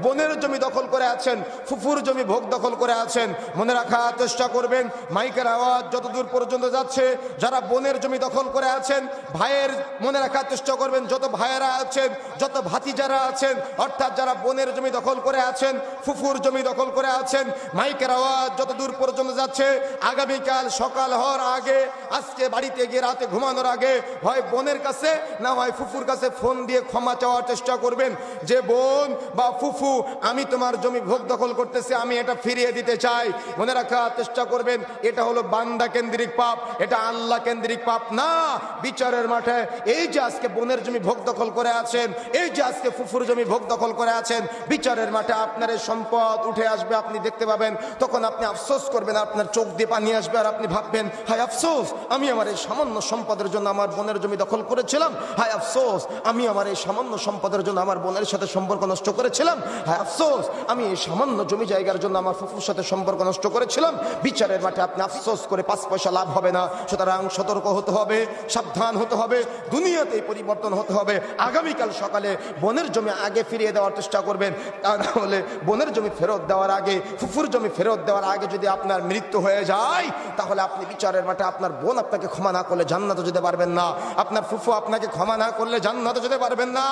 বোনের জমি দখল করে আছেন, ফুফুর জমি ভোগ দখল করে আছেন, মনে রাখার চেষ্টা করবেন মাইকের আওয়াজ যতদূর পর্যন্ত যাচ্ছে, যারা বোনের জমি দখল করে আছেন, ভাইয়ের মনে রাখার চেষ্টা করবেন, যত ভাইয়েরা আছেন, যত ভাতিজারা আছেন, অর্থাৎ যারা বোনের জমি দখল করে আছেন, ফুফুর জমি দখল করে আছেন, মাইকের আওয়াজ যতদূর পর্যন্ত যাচ্ছে, আগামীকাল সকাল হওয়ার আগে, আজকে বাড়িতে গিয়ে রাতে ঘুমানোর আগে হয় বোনের কাছে না হয় ফুফুর কাছে ফোন দিয়ে ক্ষমা চাওয়ার চেষ্টা করবেন যে বোন বা ফুফু, আমি তোমার জমি ভোগ দখল করতেছি, আমি এটা ফিরিয়ে দিতে চাই। মনে রাখার চেষ্টা করবেন এটা হলো বান্দা কেন্দ্রিক পাপ, এটা আল্লাহ কেন্দ্রিক পাপ না। বিচারের মাঠে এই যে আজকে বোনের জমি ভোগ দখল করে আছেন, এই যে আজকে ফুফুর জমি ভোগ দখল করে আছেন, বিচারের মাঠে আপনার এই সম্পদ উঠে আসবে, আপনি দেখতে পাবেন, তখন আপনি আফসোস করবেন, আপনার চোখ দিয়ে পানি আসবে, আর আপনি ভাববেন হায় আফসোস, আমি আমার এই সামান্য সম্পদের জন্য আমার বোনের জমি দখল করেছিলাম, হায় আফসোস, আমি আমার এই সামান্য সম্পদের জন্য আমার বোনের সাথে সম্পর্ক নষ্ট করেছিলাম, হায় আফসোস, আমি এই সামান্য জমি জায়গার জন্য আমার ফুফুর সাথে সম্পর্ক নষ্ট করেছিলাম। বিচারের মাঠে আপনি আফসোস করে 5 পয়সা লাভ হবে না। সুতরাং সতর্ক হতে হবে, সাবধান হতে হবে, দুনিয়াতেই পরিবর্তন হতে হবে। আগামীকাল সকালে বোনের জমি আগে ফিরিয়ে দেওয়ার চেষ্টা করবেন, তা না হলে বোনের জমি ফেরত দেওয়ার আগে, ফুফুর জমি ফেরত দেওয়ার আগে যদি আপনার মৃত্যু হয়ে যায়, তাহলে আপনি বিচারের মাঠে আপনার বোন আপনাকে ক্ষমা না করলে জান্নাতে যেতে পারবেন না, আপনার ফুফু আপনাকে ক্ষমা না করলে জান্নাতে যেতে পারবেন না।